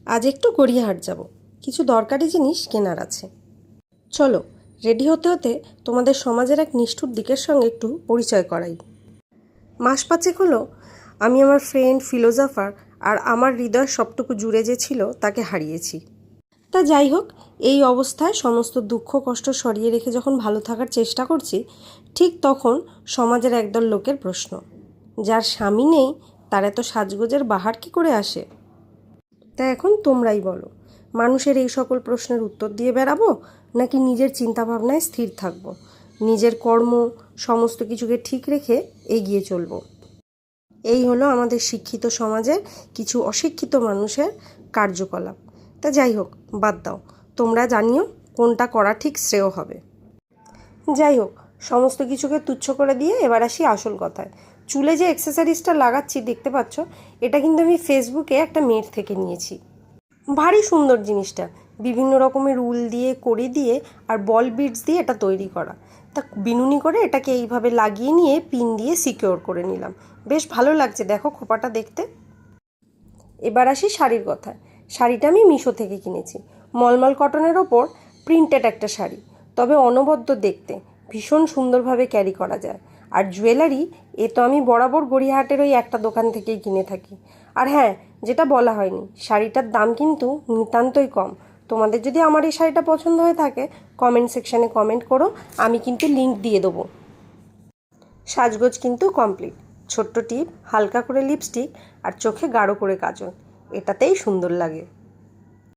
আজ একটু গড়িয়াহাট যাব, কিছু দরকারি জিনিস কেনার আছে। চলো, রেডি হতে হতে তোমাদের সমাজের এক নিষ্ঠুর দিকের সঙ্গে একটু পরিচয় করাই। মাস পাঁচেক হলো আমি আমার ফ্রেন্ড ফিলোজফার আর আমার হৃদয় সবটুকু জুড়ে যে ছিল তাকে হারিয়েছি। তা যাই হোক, এই অবস্থায় সমস্ত দুঃখ কষ্ট সরিয়ে রেখে যখন ভালো থাকার চেষ্টা করছি, ঠিক তখন সমাজের একদল লোকের প্রশ্ন, যার স্বামী নেই তার এত সাজগোজের বাহার কী করে আসে? তা এখন তোমরাই বলো, মানুষের এই সকল প্রশ্নের উত্তর দিয়ে বেড়াবো, নাকি নিজের চিন্তাভাবনায় স্থির থাকবো, নিজের কর্ম সমস্ত কিছুকে ঠিক রেখে এগিয়ে চলবো? এই হলো আমাদের শিক্ষিত সমাজের কিছু অশিক্ষিত মানুষের কার্যকলাপ। তা যাই হোক, বাদ দাও, তোমরা জানিও কোনটা করা ঠিক শ্রেয় হবে। যাই হোক, সমস্ত কিছুকে তুচ্ছ করে দিয়ে এবার আসি আসল কথায়। চুলে যে অ্যাক্সেসরিজটা লাগাচ্ছি দেখতে পাচ্ছ, এটা কিন্তু আমি ফেসবুকে একটা মেয়ের থেকে নিয়েছি। ভারী সুন্দর জিনিসটা, বিভিন্ন রকমের উল দিয়ে কড়ি দিয়ে আর বল বিডস দিয়ে এটা তৈরি করা। তা বিনুনি করে এটাকে এইভাবে লাগিয়ে নিয়ে পিন দিয়ে সিকিওর করে নিলাম। বেশ ভালো লাগছে, দেখো খোপাটা দেখতে। এবার আসি শাড়ির কথায়। শাড়িটা আমি মিশো থেকে কিনেছি, মলমল কটনের ওপর প্রিন্টেড একটা শাড়ি, তবে অনবদ্য দেখতে, ভীষণ সুন্দরভাবে ক্যারি করা যায়। আর জুয়েলারি, এ তো আমি বরাবর গড়িয়াহাটের ওই একটা দোকান থেকেই কিনে থাকি। আর হ্যাঁ, যেটা বলা হয়নি, শাড়িটার দাম কিন্তু নিতান্তই কম। তোমাদের যদি আমার এই শাড়িটা পছন্দ হয়ে থাকে, কমেন্ট সেকশানে কমেন্ট করো, আমি কিন্তু লিংক দিয়ে দেবো। সাজগোজ কিন্তু কমপ্লিট। ছোট্ট টিপ, হালকা করে লিপস্টিক আর চোখে গাঢ় করে কাজল, এটাতেই সুন্দর লাগে।